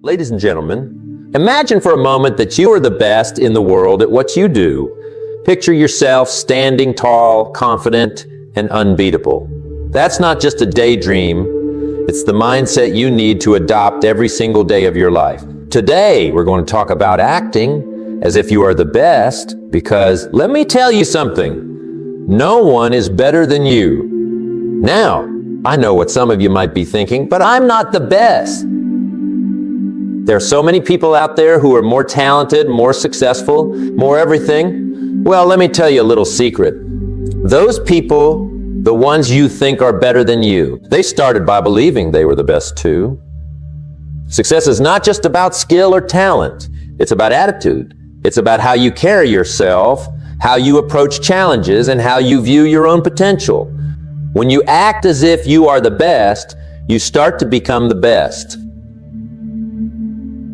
Ladies and gentlemen, imagine for a moment that you are the best in the world at what you do. Picture yourself standing tall, confident, and unbeatable. That's not just a daydream, it's the mindset you need to adopt every single day of your life. Today, we're going to talk about acting as if you are the best, because let me tell you something, no one is better than you. Now, I know what some of you might be thinking, but I'm not the best. There are so many people out there who are more talented, more successful, more everything. Well, let me tell you a little secret. Those people, the ones you think are better than you, they started by believing they were the best too. Success is not just about skill or talent. It's about attitude. It's about how you carry yourself, how you approach challenges, and how you view your own potential. When you act as if you are the best, you start to become the best.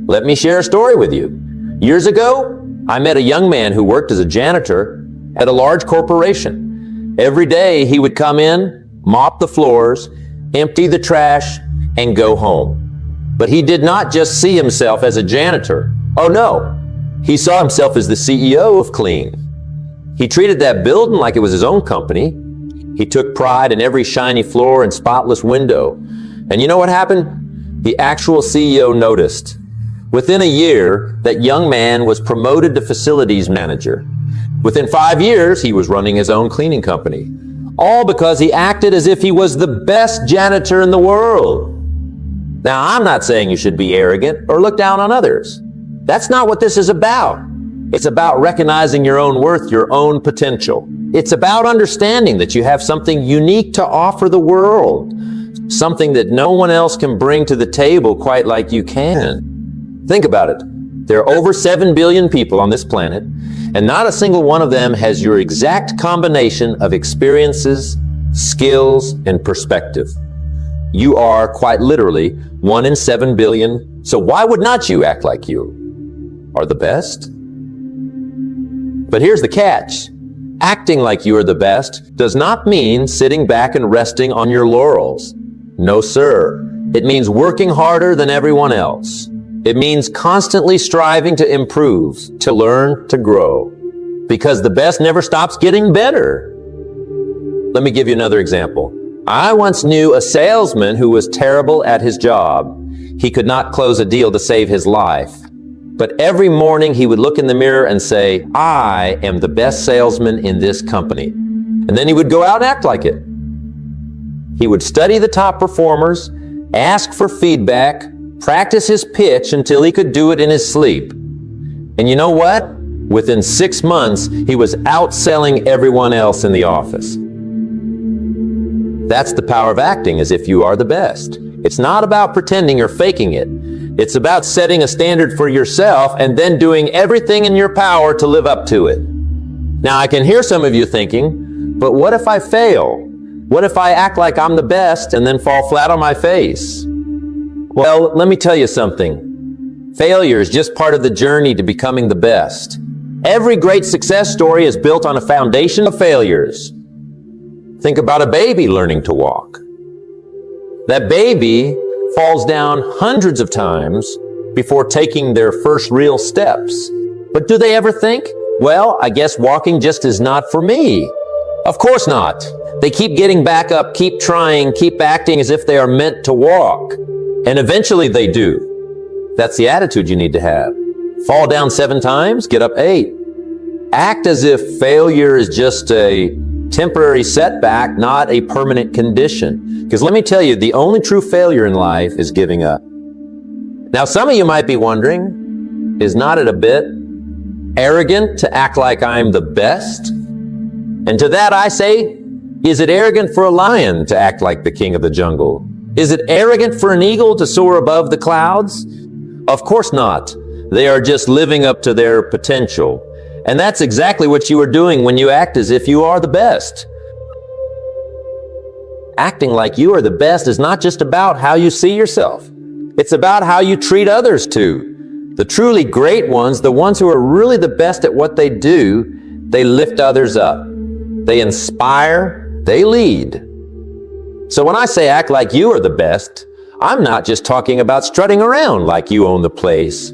Let me share a story with you. Years ago, I met a young man who worked as a janitor at a large corporation. Every day he would come in, mop the floors, empty the trash, and go home. But he did not just see himself as a janitor. Oh no, he saw himself as the CEO of Clean. He treated that building like it was his own company. He took pride in every shiny floor and spotless window. And you know what happened? The actual CEO noticed. Within a year, that young man was promoted to facilities manager. Within 5 years, he was running his own cleaning company. All because he acted as if he was the best janitor in the world. Now, I'm not saying you should be arrogant or look down on others. That's not what this is about. It's about recognizing your own worth, your own potential. It's about understanding that you have something unique to offer the world, something that no one else can bring to the table quite like you can. Think about it. There are over 7 billion people on this planet, and not a single one of them has your exact combination of experiences, skills, and perspective. You are, quite literally, 1 in 7 billion, so why would not you act like you are the best? But here's the catch. Acting like you are the best does not mean sitting back and resting on your laurels. No, sir. It means working harder than everyone else. It means constantly striving to improve, to learn, to grow. Because the best never stops getting better. Let me give you another example. I once knew a salesman who was terrible at his job. He could not close a deal to save his life. But every morning he would look in the mirror and say, I am the best salesman in this company. And then he would go out and act like it. He would study the top performers, ask for feedback, practice his pitch until he could do it in his sleep. And you know what? Within 6 months, he was outselling everyone else in the office. That's the power of acting as if you are the best. It's not about pretending or faking it. It's about setting a standard for yourself and then doing everything in your power to live up to it. Now, I can hear some of you thinking, but what if I fail? What if I act like I'm the best and then fall flat on my face? Well, let me tell you something. Failure is just part of the journey to becoming the best. Every great success story is built on a foundation of failures. Think about a baby learning to walk. That baby falls down hundreds of times before taking their first real steps. But do they ever think, well, I guess walking just is not for me? Of course not. They keep getting back up, keep trying, keep acting as if they are meant to walk. And eventually they do. That's the attitude you need to have. Fall down 7 times, get up 8. Act as if failure is just a temporary setback, not a permanent condition. Because let me tell you, the only true failure in life is giving up. Now, some of you might be wondering, is not it a bit arrogant to act like I'm the best? And to that I say, is it arrogant for a lion to act like the king of the jungle? Is it arrogant for an eagle to soar above the clouds? Of course not. They are just living up to their potential. And that's exactly what you are doing when you act as if you are the best. Acting like you are the best is not just about how you see yourself. It's about how you treat others too. The truly great ones, the ones who are really the best at what they do, they lift others up. They inspire, they lead. So when I say act like you are the best, I'm not just talking about strutting around like you own the place.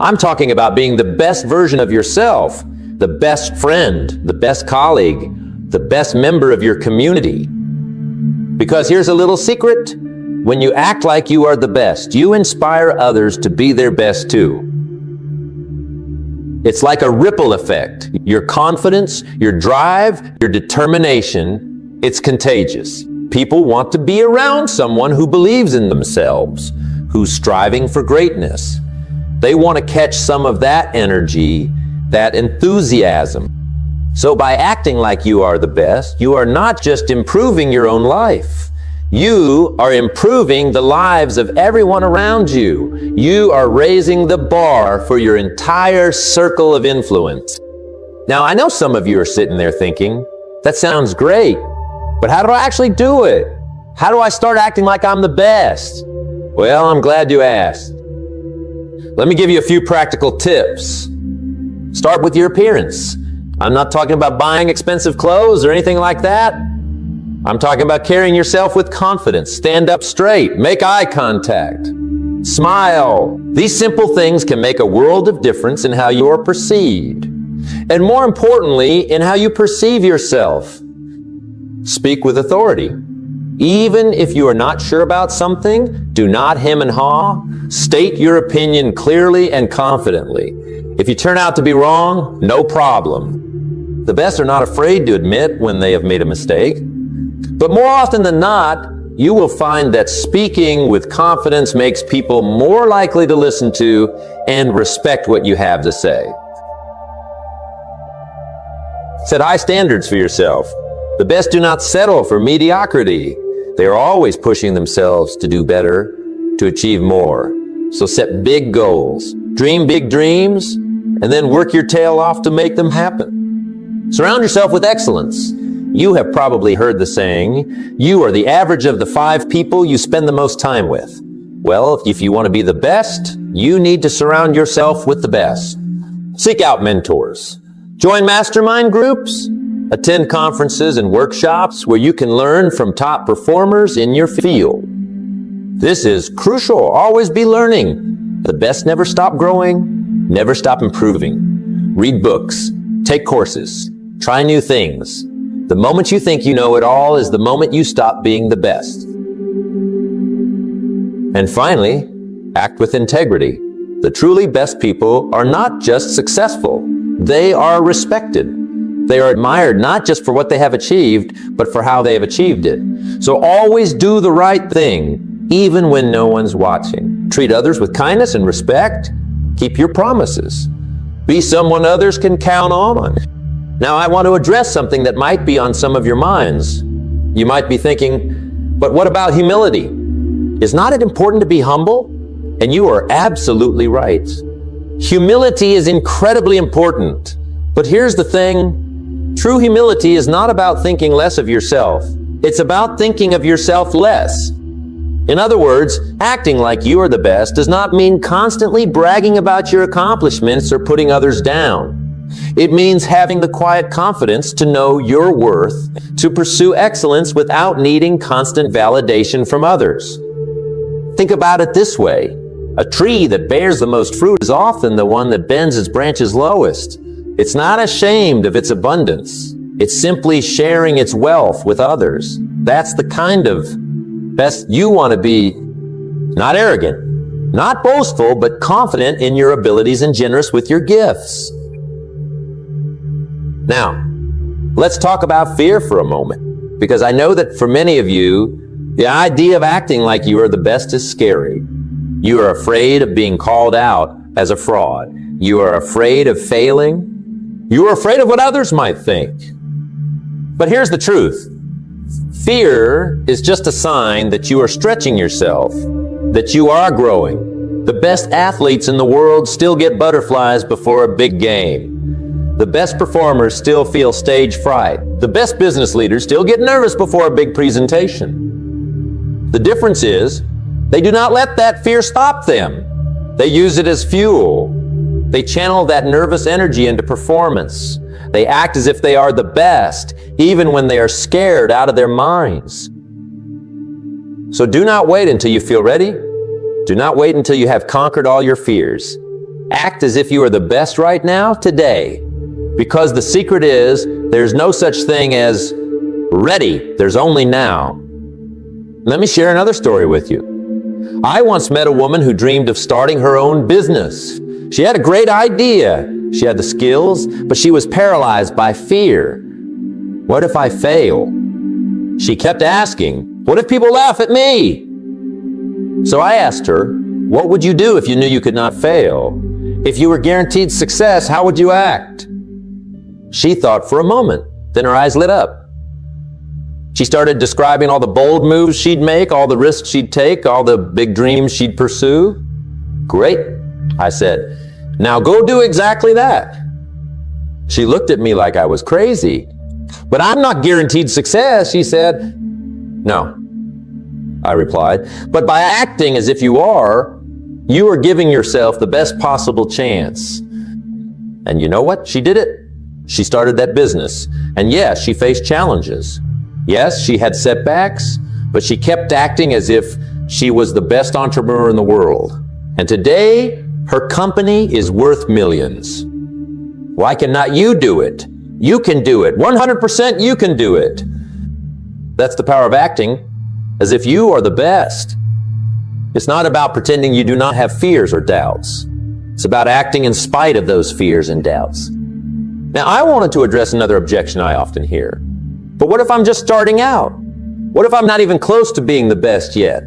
I'm talking about being the best version of yourself, the best friend, the best colleague, the best member of your community. Because here's a little secret. When you act like you are the best, you inspire others to be their best too. It's like a ripple effect. Your confidence, your drive, your determination, it's contagious. People want to be around someone who believes in themselves, who's striving for greatness. They want to catch some of that energy, that enthusiasm. So by acting like you are the best, you are not just improving your own life. You are improving the lives of everyone around you. You are raising the bar for your entire circle of influence. Now, I know some of you are sitting there thinking, that sounds great, but how do I actually do it? How do I start acting like I'm the best? Well, I'm glad you asked. Let me give you a few practical tips. Start with your appearance. I'm not talking about buying expensive clothes or anything like that. I'm talking about carrying yourself with confidence. Stand up straight. Make eye contact. Smile. These simple things can make a world of difference in how you're perceived. And more importantly, in how you perceive yourself. Speak with authority. Even if you are not sure about something, do not hem and haw. State your opinion clearly and confidently. If you turn out to be wrong, no problem. The best are not afraid to admit when they have made a mistake. But more often than not, you will find that speaking with confidence makes people more likely to listen to and respect what you have to say. Set high standards for yourself. The best do not settle for mediocrity. They are always pushing themselves to do better, to achieve more. So set big goals, dream big dreams, and then work your tail off to make them happen. Surround yourself with excellence. You have probably heard the saying, you are the average of the 5 people you spend the most time with. Well, if you want to be the best, you need to surround yourself with the best. Seek out mentors. Join mastermind groups. Attend conferences and workshops where you can learn from top performers in your field. This is crucial. Always be learning. The best never stop growing, never stop improving. Read books, take courses, try new things. The moment you think you know it all is the moment you stop being the best. And finally, act with integrity. The truly best people are not just successful, they are respected. They are admired not just for what they have achieved, but for how they have achieved it. So always do the right thing, even when no one's watching. Treat others with kindness and respect. Keep your promises. Be someone others can count on. Now, I want to address something that might be on some of your minds. You might be thinking, but what about humility? Is not it important to be humble? And you are absolutely right. Humility is incredibly important. But here's the thing. True humility is not about thinking less of yourself. It's about thinking of yourself less. In other words, acting like you are the best does not mean constantly bragging about your accomplishments or putting others down. It means having the quiet confidence to know your worth, to pursue excellence without needing constant validation from others. Think about it this way. A tree that bears the most fruit is often the one that bends its branches lowest. It's not ashamed of its abundance. It's simply sharing its wealth with others. That's the kind of best you want to be. Not arrogant, not boastful, but confident in your abilities and generous with your gifts. Now, let's talk about fear for a moment, because I know that for many of you, the idea of acting like you are the best is scary. You are afraid of being called out as a fraud. You are afraid of failing. You are afraid of what others might think. But here's the truth. Fear is just a sign that you are stretching yourself, that you are growing. The best athletes in the world still get butterflies before a big game. The best performers still feel stage fright. The best business leaders still get nervous before a big presentation. The difference is, they do not let that fear stop them. They use it as fuel. They channel that nervous energy into performance. They act as if they are the best, even when they are scared out of their minds. So do not wait until you feel ready. Do not wait until you have conquered all your fears. Act as if you are the best right now, today. Because the secret is, there's no such thing as ready. There's only now. Let me share another story with you. I once met a woman who dreamed of starting her own business. She had a great idea. She had the skills, but she was paralyzed by fear. What if I fail? She kept asking, what if people laugh at me? So I asked her, what would you do if you knew you could not fail? If you were guaranteed success, how would you act? She thought for a moment, then her eyes lit up. She started describing all the bold moves she'd make, all the risks she'd take, all the big dreams she'd pursue. Great, I said. Now go do exactly that. She looked at me like I was crazy. But I'm not guaranteed success, she said. No, I replied. But by acting as if you are giving yourself the best possible chance. And you know what? She did it. She started that business. And yes, she faced challenges. Yes, she had setbacks, but she kept acting as if she was the best entrepreneur in the world. And today, her company is worth millions. Why cannot you do it? You can do it. 100% you can do it. That's the power of acting as if you are the best. It's not about pretending you do not have fears or doubts. It's about acting in spite of those fears and doubts. Now, I wanted to address another objection I often hear. But what if I'm just starting out? What if I'm not even close to being the best yet?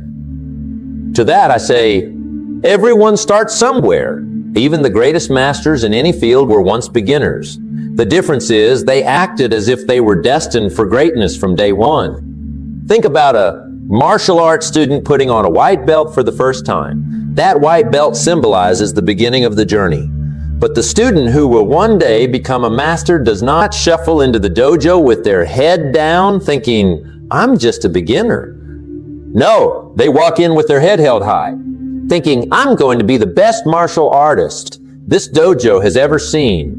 To that I say, everyone starts somewhere. Even the greatest masters in any field were once beginners. The difference is they acted as if they were destined for greatness from day one. Think about a martial arts student putting on a white belt for the first time. That white belt symbolizes the beginning of the journey. But the student who will one day become a master does not shuffle into the dojo with their head down thinking, I'm just a beginner. No, they walk in with their head held high, thinking, I'm going to be the best martial artist this dojo has ever seen.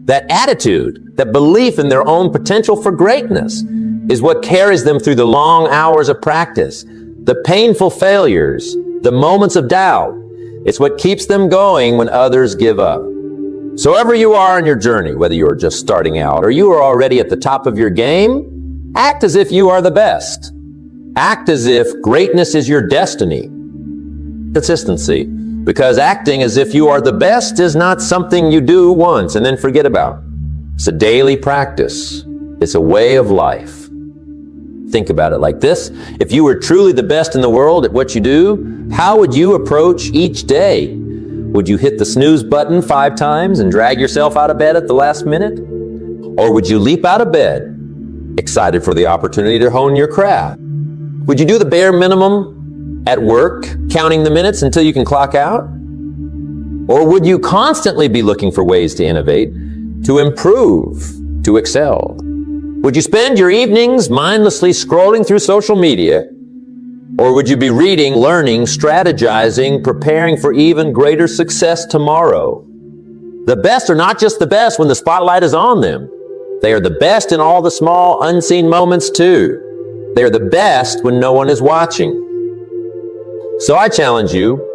That attitude, that belief in their own potential for greatness is what carries them through the long hours of practice, the painful failures, the moments of doubt. It's what keeps them going when others give up. So wherever you are in your journey, whether you're just starting out or you are already at the top of your game, act as if you are the best. Act as if greatness is your destiny. Consistency. Because acting as if you are the best is not something you do once and then forget about. It's a daily practice. It's a way of life. Think about it like this. If you were truly the best in the world at what you do, how would you approach each day? Would you hit the snooze button 5 times and drag yourself out of bed at the last minute? Or would you leap out of bed, excited for the opportunity to hone your craft? Would you do the bare minimum at work, counting the minutes until you can clock out? Or would you constantly be looking for ways to innovate, to improve, to excel? Would you spend your evenings mindlessly scrolling through social media? Or would you be reading, learning, strategizing, preparing for even greater success tomorrow? The best are not just the best when the spotlight is on them. They are the best in all the small, unseen moments too. They are the best when no one is watching. So I challenge you,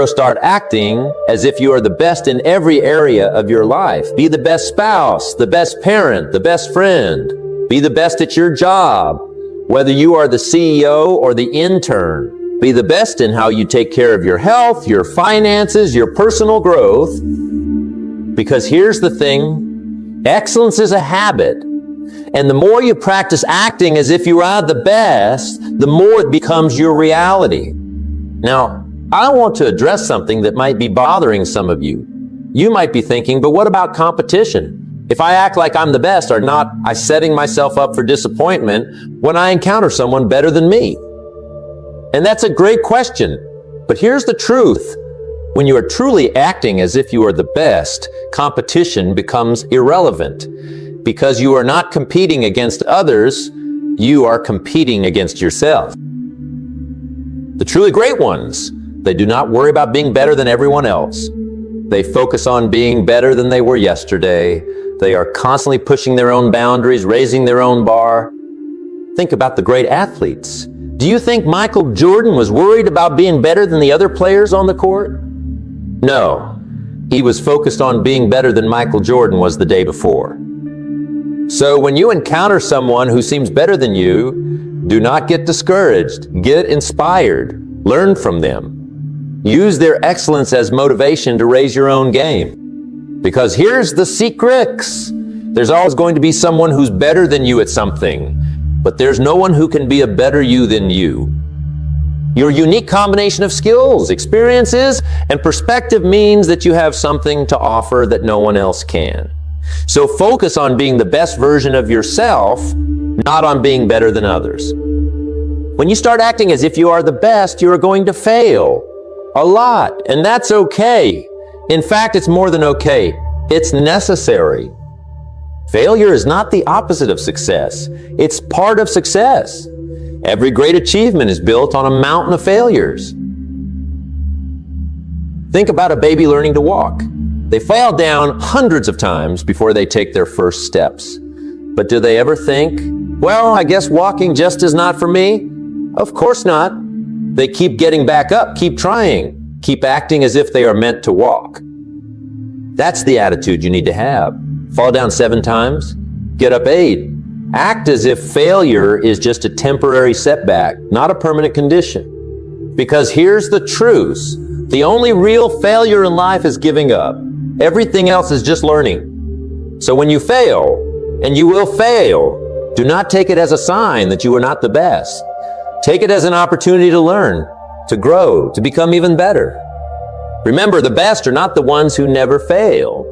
start acting as if you are the best in every area of your life. Be the best spouse, the best parent, the best friend. Be the best at your job, whether you are the CEO or the intern. Be the best in how you take care of your health, your finances, your personal growth. Because here's the thing, excellence is a habit. And the more you practice acting as if you are the best, the more it becomes your reality. Now, I want to address something that might be bothering some of you. You might be thinking, but what about competition? If I act like I'm the best, are not I setting myself up for disappointment when I encounter someone better than me? And that's a great question. But here's the truth. When you are truly acting as if you are the best, competition becomes irrelevant. Because you are not competing against others, you are competing against yourself. The truly great ones, they do not worry about being better than everyone else. They focus on being better than they were yesterday. They are constantly pushing their own boundaries, raising their own bar. Think about the great athletes. Do you think Michael Jordan was worried about being better than the other players on the court? No. He was focused on being better than Michael Jordan was the day before. So when you encounter someone who seems better than you, do not get discouraged. Get inspired. Learn from them. Use their excellence as motivation to raise your own game. Because here's the secrets. There's always going to be someone who's better than you at something, but there's no one who can be a better you than you. Your unique combination of skills, experiences, and perspective means that you have something to offer that no one else can. So focus on being the best version of yourself, not on being better than others. When you start acting as if you are the best, you are going to fail a lot, and that's okay. In fact, it's more than okay. It's necessary. Failure is not the opposite of success. It's part of success. Every great achievement is built on a mountain of failures. Think about a baby learning to walk. They fall down hundreds of times before they take their first steps. But do they ever think, well, I guess walking just is not for me? Of course not. They keep getting back up, keep trying, keep acting as if they are meant to walk. That's the attitude you need to have. Fall down 7 times, get up 8. Act as if failure is just a temporary setback, not a permanent condition. Because here's the truth. The only real failure in life is giving up. Everything else is just learning. So when you fail, and you will fail, do not take it as a sign that you are not the best. Take it as an opportunity to learn, to grow, to become even better. Remember, the best are not the ones who never fail.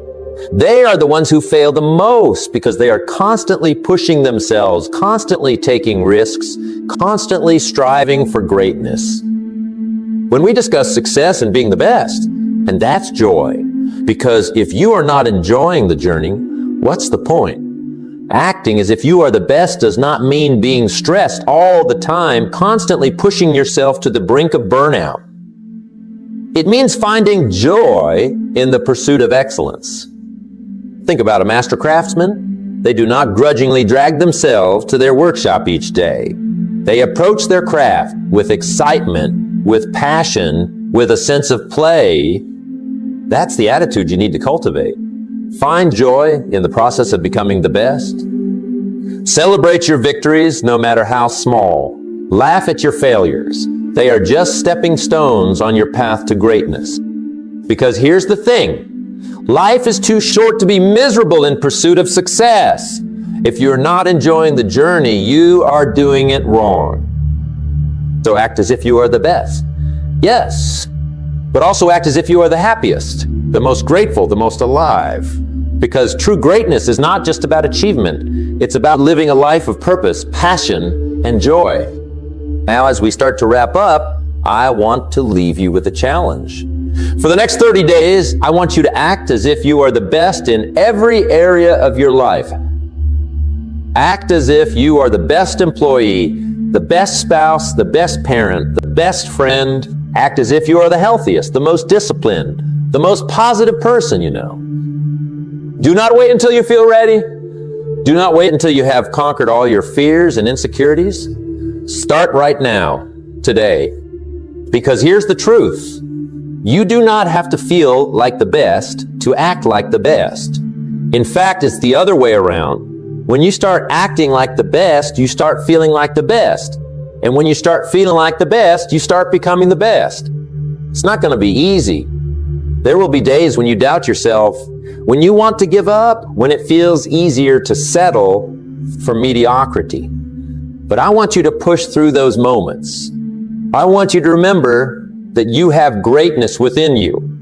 They are the ones who fail the most because they are constantly pushing themselves, constantly taking risks, constantly striving for greatness. When we discuss success and being the best, and that's joy, because if you are not enjoying the journey, what's the point? Acting as if you are the best does not mean being stressed all the time, constantly pushing yourself to the brink of burnout. It means finding joy in the pursuit of excellence. Think about a master craftsman. They do not grudgingly drag themselves to their workshop each day. They approach their craft with excitement, with passion, with a sense of play. That's the attitude you need to cultivate. Find joy in the process of becoming the best. Celebrate your victories, no matter how small. Laugh at your failures. They are just stepping stones on your path to greatness. Because here's the thing. Life is too short to be miserable in pursuit of success. If you're not enjoying the journey, you are doing it wrong. So act as if you are the best. Yes, but also act as if you are the happiest, the most grateful, the most alive. Because true greatness is not just about achievement. It's about living a life of purpose, passion, and joy. Now, as we start to wrap up, I want to leave you with a challenge. For the next 30 days, I want you to act as if you are the best in every area of your life. Act as if you are the best employee, the best spouse, the best parent, the best friend. Act as if you are the healthiest, the most disciplined, the most positive person you know. Do not wait until you feel ready. Do not wait until you have conquered all your fears and insecurities. Start right now, today. Because here's the truth. You do not have to feel like the best to act like the best. In fact, it's the other way around. When you start acting like the best, you start feeling like the best. And when you start feeling like the best, you start becoming the best. It's not going to be easy. There will be days when you doubt yourself, when you want to give up, when it feels easier to settle for mediocrity. But I want you to push through those moments. I want you to remember that you have greatness within you,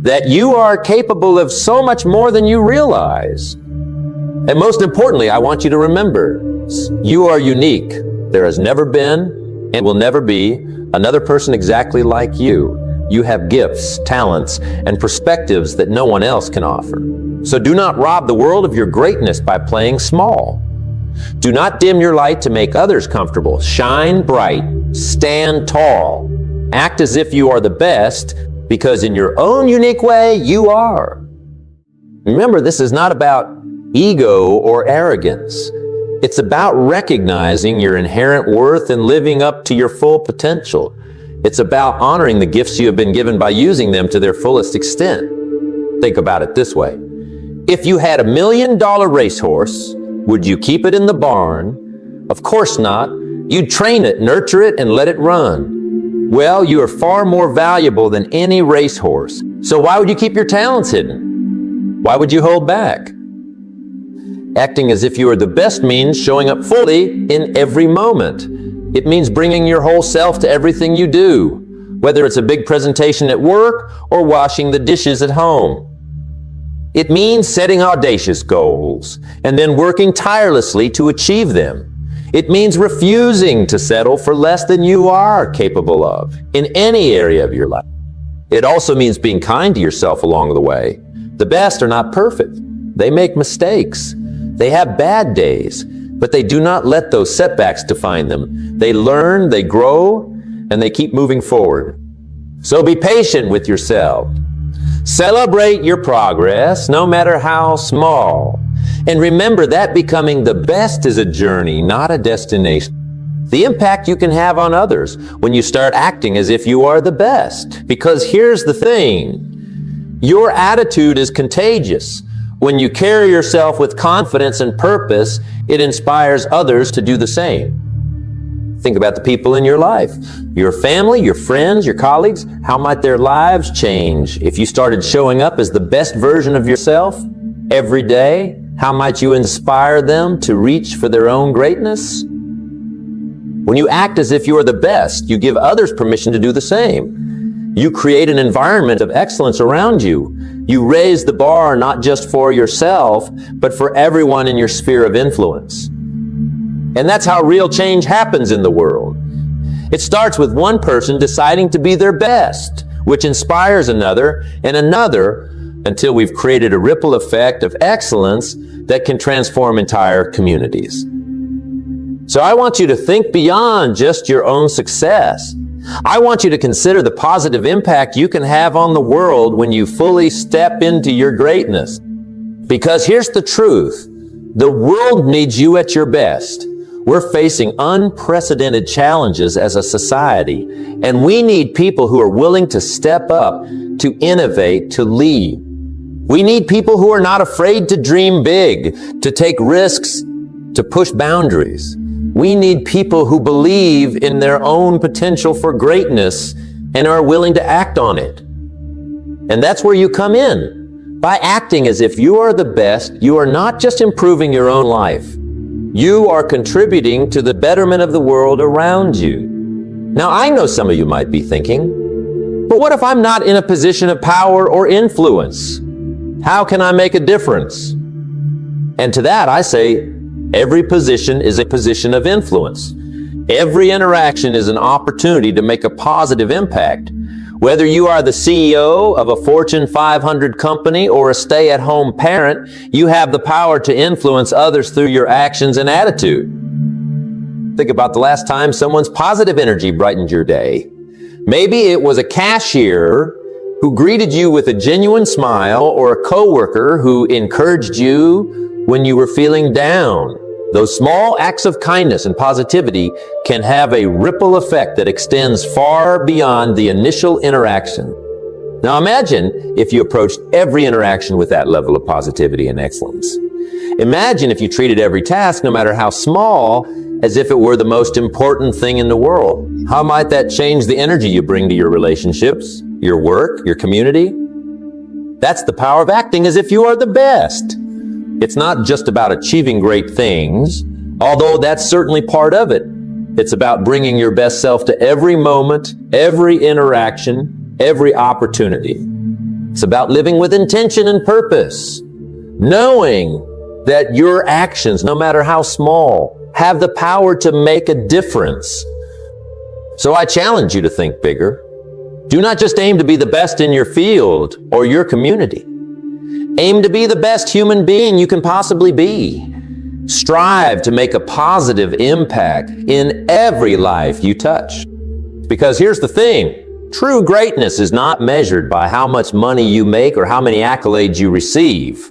that you are capable of so much more than you realize. And most importantly, I want you to remember, you are unique. There has never been and will never be another person exactly like you. You have gifts, talents, and perspectives that no one else can offer. So do not rob the world of your greatness by playing small. Do not dim your light to make others comfortable. Shine bright, stand tall. Act as if you are the best, because in your own unique way, you are. Remember, this is not about ego or arrogance. It's about recognizing your inherent worth and living up to your full potential. It's about honoring the gifts you have been given by using them to their fullest extent. Think about it this way. If you had $1 million racehorse, would you keep it in the barn? Of course not. You'd train it, nurture it, and let it run. Well, you are far more valuable than any racehorse. So why would you keep your talents hidden? Why would you hold back? Acting as if you are the best means showing up fully in every moment. It means bringing your whole self to everything you do, whether it's a big presentation at work or washing the dishes at home. It means setting audacious goals and then working tirelessly to achieve them. It means refusing to settle for less than you are capable of in any area of your life. It also means being kind to yourself along the way. The best are not perfect. They make mistakes. They have bad days, but they do not let those setbacks define them. They learn, they grow, and they keep moving forward. So be patient with yourself. Celebrate your progress, no matter how small. And remember that becoming the best is a journey, not a destination. The impact you can have on others when you start acting as if you are the best. Because here's the thing, your attitude is contagious. When you carry yourself with confidence and purpose, it inspires others to do the same. Think about the people in your life, your family, your friends, your colleagues. How might their lives change if you started showing up as the best version of yourself every day? How might you inspire them to reach for their own greatness? When you act as if you are the best, you give others permission to do the same. You create an environment of excellence around you. You raise the bar not just for yourself, but for everyone in your sphere of influence. And that's how real change happens in the world. It starts with one person deciding to be their best, which inspires another and another until we've created a ripple effect of excellence that can transform entire communities. So I want you to think beyond just your own success. I want you to consider the positive impact you can have on the world when you fully step into your greatness. Because here's the truth. The world needs you at your best. We're facing unprecedented challenges as a society, and we need people who are willing to step up, to innovate, to lead. We need people who are not afraid to dream big, to take risks, to push boundaries. We need people who believe in their own potential for greatness and are willing to act on it. And that's where you come in. By acting as if you are the best, you are not just improving your own life. You are contributing to the betterment of the world around you. Now, I know some of you might be thinking, but what if I'm not in a position of power or influence? How can I make a difference? And to that, I say, every position is a position of influence. Every interaction is an opportunity to make a positive impact. Whether you are the CEO of a Fortune 500 company or a stay-at-home parent, you have the power to influence others through your actions and attitude. Think about the last time someone's positive energy brightened your day. Maybe it was a cashier who greeted you with a genuine smile or a coworker who encouraged you when you were feeling down. Those small acts of kindness and positivity can have a ripple effect that extends far beyond the initial interaction. Now imagine if you approached every interaction with that level of positivity and excellence. Imagine if you treated every task, no matter how small, as if it were the most important thing in the world. How might that change the energy you bring to your relationships, your work, your community? That's the power of acting as if you are the best. It's not just about achieving great things, although that's certainly part of it. It's about bringing your best self to every moment, every interaction, every opportunity. It's about living with intention and purpose, knowing that your actions, no matter how small, have the power to make a difference. So I challenge you to think bigger. Do not just aim to be the best in your field or your community. Aim to be the best human being you can possibly be. Strive to make a positive impact in every life you touch. Because here's the thing, true greatness is not measured by how much money you make or how many accolades you receive.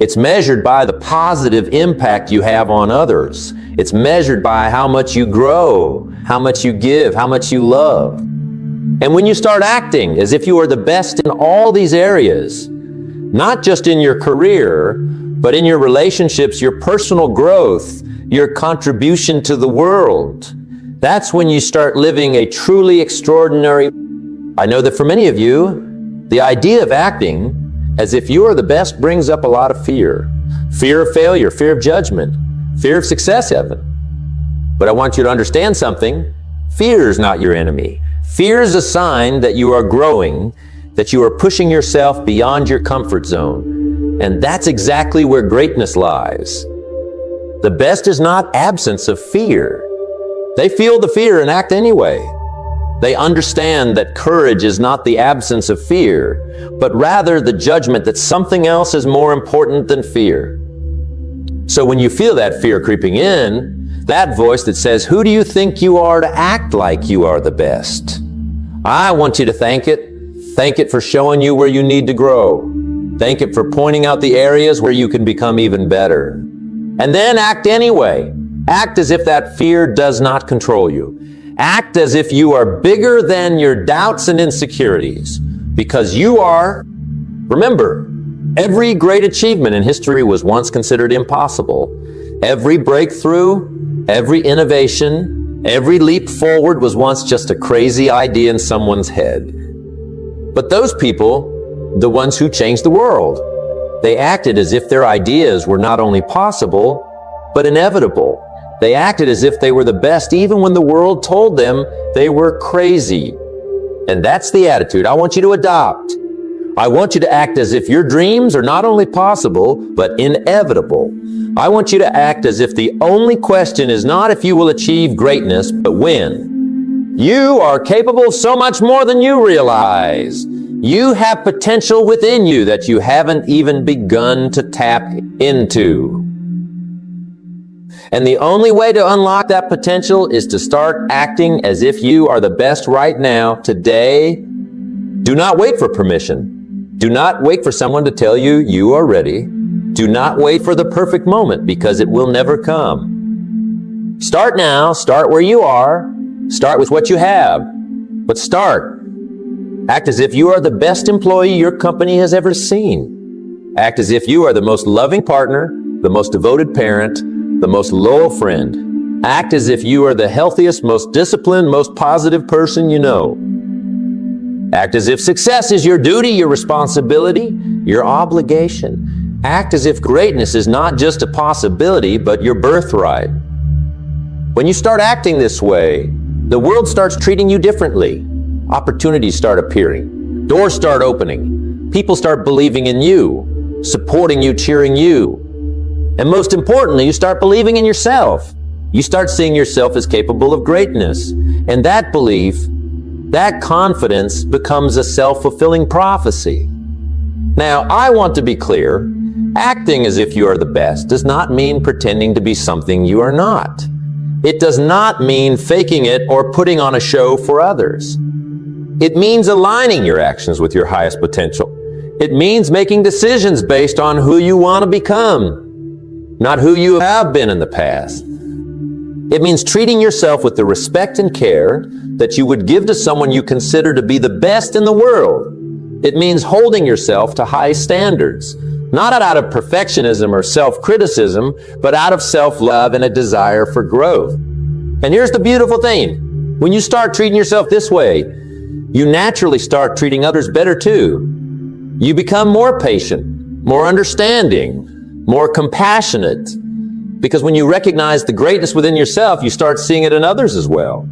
It's measured by the positive impact you have on others. It's measured by how much you grow, how much you give, how much you love. And when you start acting as if you are the best in all these areas, not just in your career, but in your relationships, your personal growth, your contribution to the world, that's when you start living a truly extraordinary. I know that for many of you, the idea of acting as if you are the best brings up a lot of fear. Fear of failure, fear of judgment, fear of success even. But I want you to understand something. Fear is not your enemy. Fear is a sign that you are growing, that you are pushing yourself beyond your comfort zone. And that's exactly where greatness lies. The best is not absence of fear. They feel the fear and act anyway. They understand that courage is not the absence of fear, but rather the judgment that something else is more important than fear. So when you feel that fear creeping in, that voice that says, "Who do you think you are to act like you are the best?" I want you to thank it. Thank it for showing you where you need to grow. Thank it for pointing out the areas where you can become even better. And then act anyway. Act as if that fear does not control you. Act as if you are bigger than your doubts and insecurities, because you are. Remember, every great achievement in history was once considered impossible. Every breakthrough, every innovation, every leap forward was once just a crazy idea in someone's head. But those people, the ones who changed the world, they acted as if their ideas were not only possible, but inevitable. They acted as if they were the best even when the world told them they were crazy. And that's the attitude I want you to adopt. I want you to act as if your dreams are not only possible, but inevitable. I want you to act as if the only question is not if you will achieve greatness, but when. You are capable of so much more than you realize. You have potential within you that you haven't even begun to tap into. And the only way to unlock that potential is to start acting as if you are the best right now, today. Do not wait for permission. Do not wait for someone to tell you you are ready. Do not wait for the perfect moment, because it will never come. Start now. Start where you are. Start with what you have. But start. Act as if you are the best employee your company has ever seen. Act as if you are the most loving partner, the most devoted parent, the most loyal friend. Act as if you are the healthiest, most disciplined, most positive person you know. Act as if success is your duty, your responsibility, your obligation. Act as if greatness is not just a possibility, but your birthright. When you start acting this way, the world starts treating you differently. Opportunities start appearing. Doors start opening. People start believing in you, supporting you, cheering you. And most importantly, you start believing in yourself. You start seeing yourself as capable of greatness. And that belief, that confidence becomes a self-fulfilling prophecy. Now, I want to be clear. Acting as if you are the best does not mean pretending to be something you are not. It does not mean faking it or putting on a show for others. It means aligning your actions with your highest potential. It means making decisions based on who you want to become, not who you have been in the past. It means treating yourself with the respect and care that you would give to someone you consider to be the best in the world. It means holding yourself to high standards, not out of perfectionism or self-criticism, but out of self-love and a desire for growth. And here's the beautiful thing. When you start treating yourself this way, you naturally start treating others better too. You become more patient, more understanding, more compassionate. Because when you recognize the greatness within yourself, you start seeing it in others as well.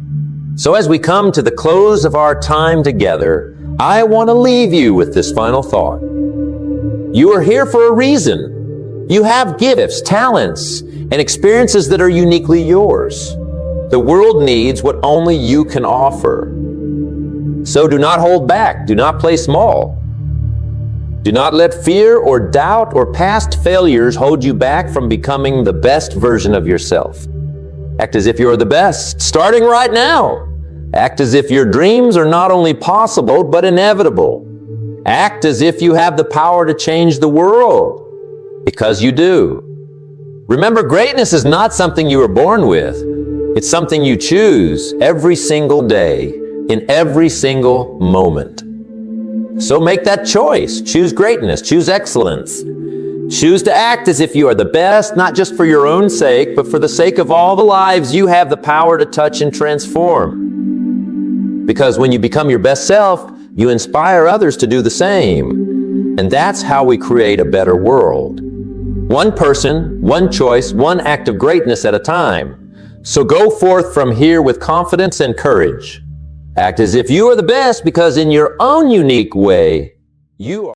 So as we come to the close of our time together, I want to leave you with this final thought. You are here for a reason. You have gifts, talents, and experiences that are uniquely yours. The world needs what only you can offer. So do not hold back. Do not play small. Do not let fear or doubt or past failures hold you back from becoming the best version of yourself. Act as if you're the best, starting right now. Act as if your dreams are not only possible, but inevitable. Act as if you have the power to change the world. because you do. Remember, greatness is not something you were born with. It's something you choose every single day, in every single moment. So make that choice. Choose greatness. Choose excellence. Choose to act as if you are the best, not just for your own sake, but for the sake of all the lives you have the power to touch and transform. Because when you become your best self, you inspire others to do the same. And that's how we create a better world. One person, one choice, one act of greatness at a time. So go forth from here with confidence and courage. Act as if you are the best because in your own unique way, you are.